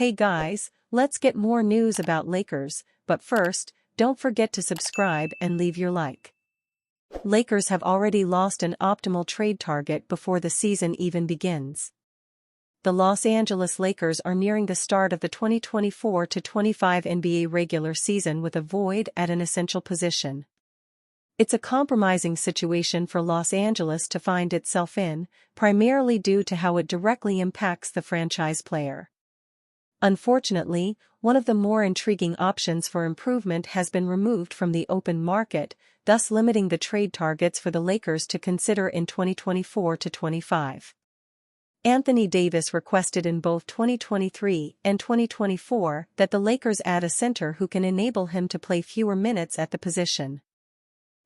Hey guys, let's get more news about Lakers, but first, don't forget to subscribe and leave your like. Lakers have already lost an optimal trade target before the season even begins. The Los Angeles Lakers are nearing the start of the 2024-25 NBA regular season with a void at an essential position. It's a compromising situation for Los Angeles to find itself in, primarily due to how it directly impacts the franchise player. Unfortunately, one of the more intriguing options for improvement has been removed from the open market, thus limiting the trade targets for the Lakers to consider in 2024-25. Anthony Davis requested in both 2023 and 2024 that the Lakers add a center who can enable him to play fewer minutes at the position.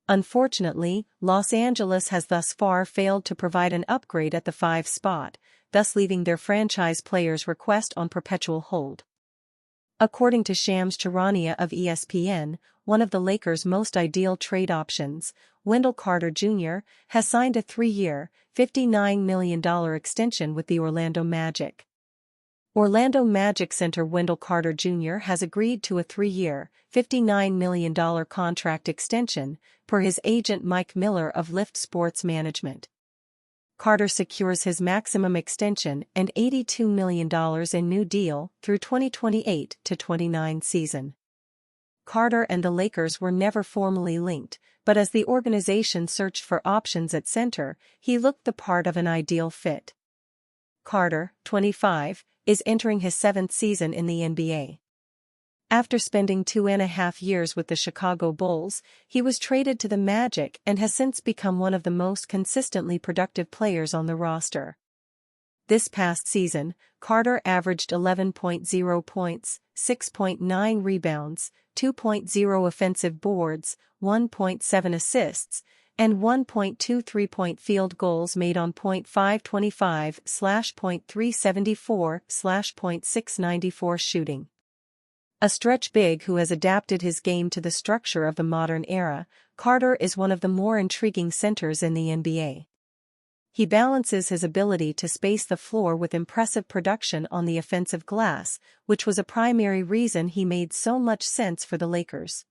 Unfortunately, Los Angeles has thus far failed to provide an upgrade at the 5 spot, thus leaving their franchise player's request on perpetual hold. According to Shams Charania of ESPN, one of the Lakers' most ideal trade options, Wendell Carter Jr., has signed a 3-year, $59 million extension with the Orlando Magic. Orlando Magic center Wendell Carter Jr. has agreed to a 3-year, $59 million contract extension, per his agent Mike Miller of Lift Sports Management. Carter secures his maximum extension and $82 million in new deal through 2028-29 season. Carter and the Lakers were never formally linked, but as the organization searched for options at center, he looked the part of an ideal fit. Carter, 25, is entering his 7th season in the NBA. After spending 2.5 years with the Chicago Bulls, he was traded to the Magic and has since become one of the most consistently productive players on the roster. This past season, Carter averaged 11.0 points, 6.9 rebounds, 2.0 offensive boards, 1.7 assists, and 1.2 three-point field goals made on .525/.374/.694 shooting. A stretch big who has adapted his game to the structure of the modern era, Carter is one of the more intriguing centers in the NBA. He balances his ability to space the floor with impressive production on the offensive glass, which was a primary reason he made so much sense for the Lakers.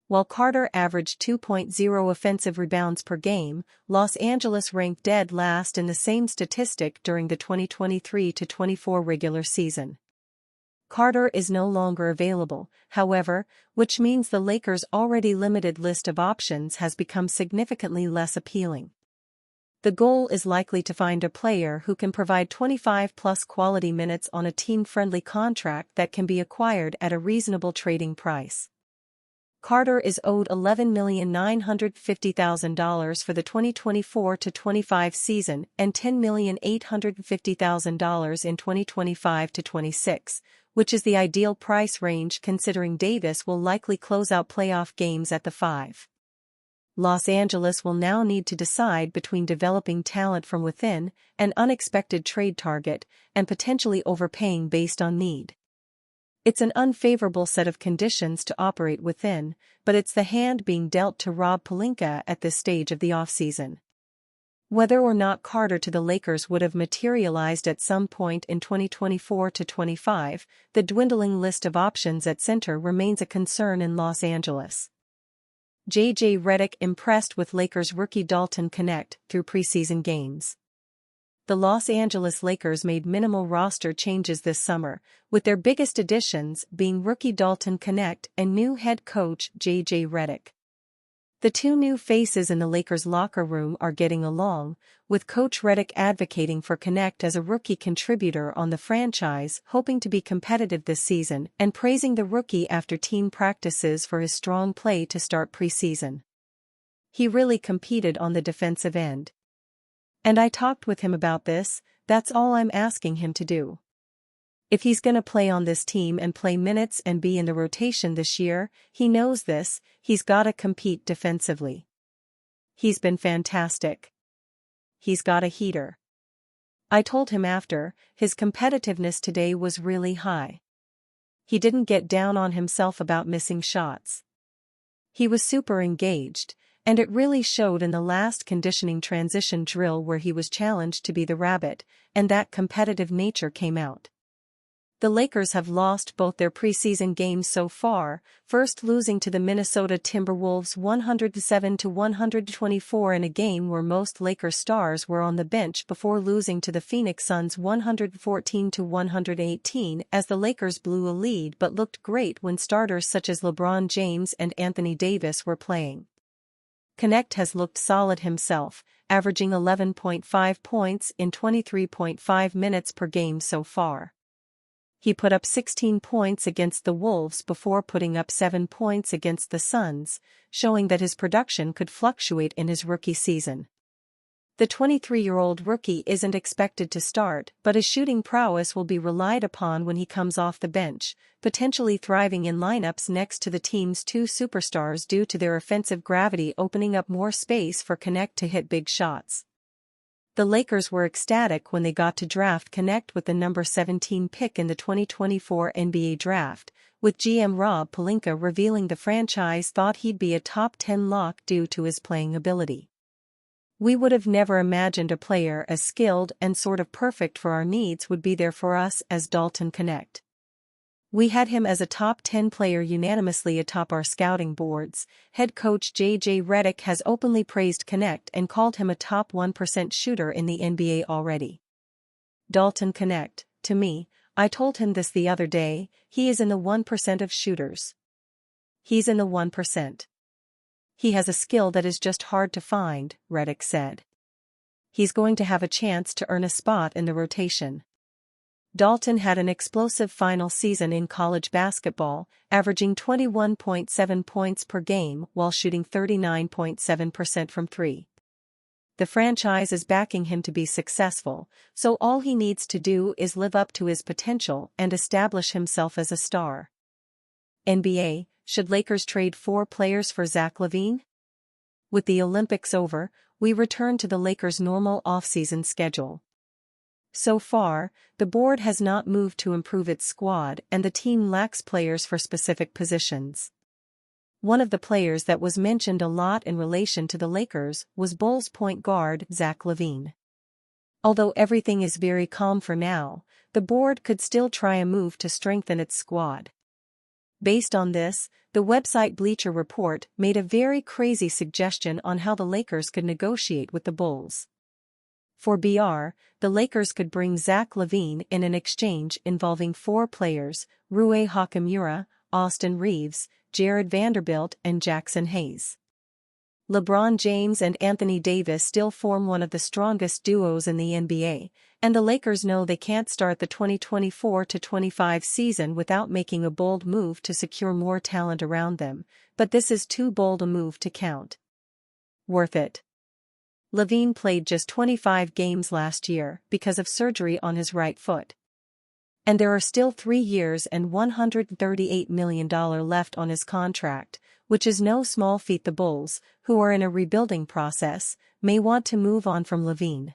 While Carter averaged 2.0 offensive rebounds per game, Los Angeles ranked dead last in the same statistic during the 2023-24 regular season. Carter is no longer available, however, which means the Lakers' already limited list of options has become significantly less appealing. The goal is likely to find a player who can provide 25-plus quality minutes on a team-friendly contract that can be acquired at a reasonable trading price. Carter is owed $11,950,000 for the 2024-25 season and $10,850,000 in 2025-26, which is the ideal price range considering Davis will likely close out playoff games at the 5. Los Angeles will now need to decide between developing talent from within, an unexpected trade target, and potentially overpaying based on need. It's an unfavorable set of conditions to operate within, but it's the hand being dealt to Rob Pelinka at this stage of the offseason. Whether or not Carter to the Lakers would have materialized at some point in 2024-25, the dwindling list of options at center remains a concern in Los Angeles. J.J. Redick impressed with Lakers rookie Dalton Knecht through preseason games. The Los Angeles Lakers made minimal roster changes this summer, with their biggest additions being rookie Dalton Knecht and new head coach J.J. Redick. The two new faces in the Lakers locker room are getting along, with Coach Redick advocating for Knecht as a rookie contributor on the franchise, hoping to be competitive this season, and praising the rookie after team practices for his strong play to start preseason. He really competed on the defensive end. And I talked with him about this, that's all I'm asking him to do. If he's gonna play on this team and play minutes and be in the rotation this year, he knows this, he's gotta compete defensively. He's been fantastic. He's got a heater. I told him after, his competitiveness today was really high. He didn't get down on himself about missing shots. He was super engaged, and it really showed in the last conditioning transition drill where he was challenged to be the rabbit, and that competitive nature came out. The Lakers have lost both their preseason games so far, first losing to the Minnesota Timberwolves 107-124 in a game where most Lakers stars were on the bench before losing to the Phoenix Suns 114-118 as the Lakers blew a lead but looked great when starters such as LeBron James and Anthony Davis were playing. Connect has looked solid himself, averaging 11.5 points in 23.5 minutes per game so far. He put up 16 points against the Wolves before putting up 7 points against the Suns, showing that his production could fluctuate in his rookie season. The 23-year-old rookie isn't expected to start, but his shooting prowess will be relied upon when he comes off the bench, potentially thriving in lineups next to the team's two superstars due to their offensive gravity opening up more space for Connect to hit big shots. The Lakers were ecstatic when they got to draft Connect with the number 17 pick in the 2024 NBA Draft, with GM Rob Pelinka revealing the franchise thought he'd be a top 10 lock due to his playing ability. "We would have never imagined a player as skilled and sort of perfect for our needs would be there for us as Dalton Connect. We had him as a top 10 player unanimously atop our scouting boards." Head coach J.J. Redick has openly praised Connect and called him a top 1% shooter in the NBA already. "Dalton Connect, to me, I told him this the other day, he is in the 1% of shooters. He's in the 1%. He has a skill that is just hard to find," Redick said. "He's going to have a chance to earn a spot in the rotation." Dalton had an explosive final season in college basketball, averaging 21.7 points per game while shooting 39.7% from three. The franchise is backing him to be successful, so all he needs to do is live up to his potential and establish himself as a star. NBA, should Lakers trade 4 players for Zack Lavine? With the Olympics over, we return to the Lakers' normal offseason schedule. So far, the board has not moved to improve its squad and the team lacks players for specific positions. One of the players that was mentioned a lot in relation to the Lakers was Bulls point guard Zack Lavine. Although everything is very calm for now, the board could still try a move to strengthen its squad. Based on this, the website Bleacher Report made a very crazy suggestion on how the Lakers could negotiate with the Bulls. For BR, the Lakers could bring Zack Lavine in an exchange involving 4 players: Rui Hachimura, Austin Reeves, Jared Vanderbilt and Jackson Hayes. LeBron James and Anthony Davis still form one of the strongest duos in the NBA, and the Lakers know they can't start the 2024-25 season without making a bold move to secure more talent around them, but this is too bold a move to count. Worth it. Lavine played just 25 games last year because of surgery on his right foot. And there are still 3 years and $138 million left on his contract, which is no small feat. The Bulls, who are in a rebuilding process, may want to move on from Lavine.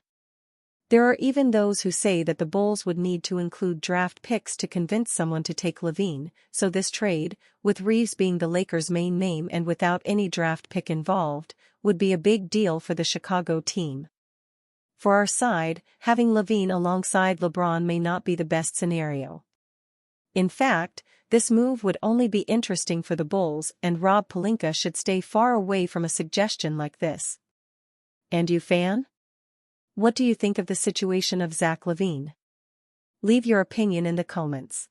There are even those who say that the Bulls would need to include draft picks to convince someone to take Lavine, so this trade, with Reeves being the Lakers' main name and without any draft pick involved, would be a big deal for the Chicago team. For our side, having Lavine alongside LeBron may not be the best scenario. In fact, this move would only be interesting for the Bulls, and Rob Pelinka should stay far away from a suggestion like this. And you, fan? What do you think of the situation of Zack Lavine? Leave your opinion in the comments.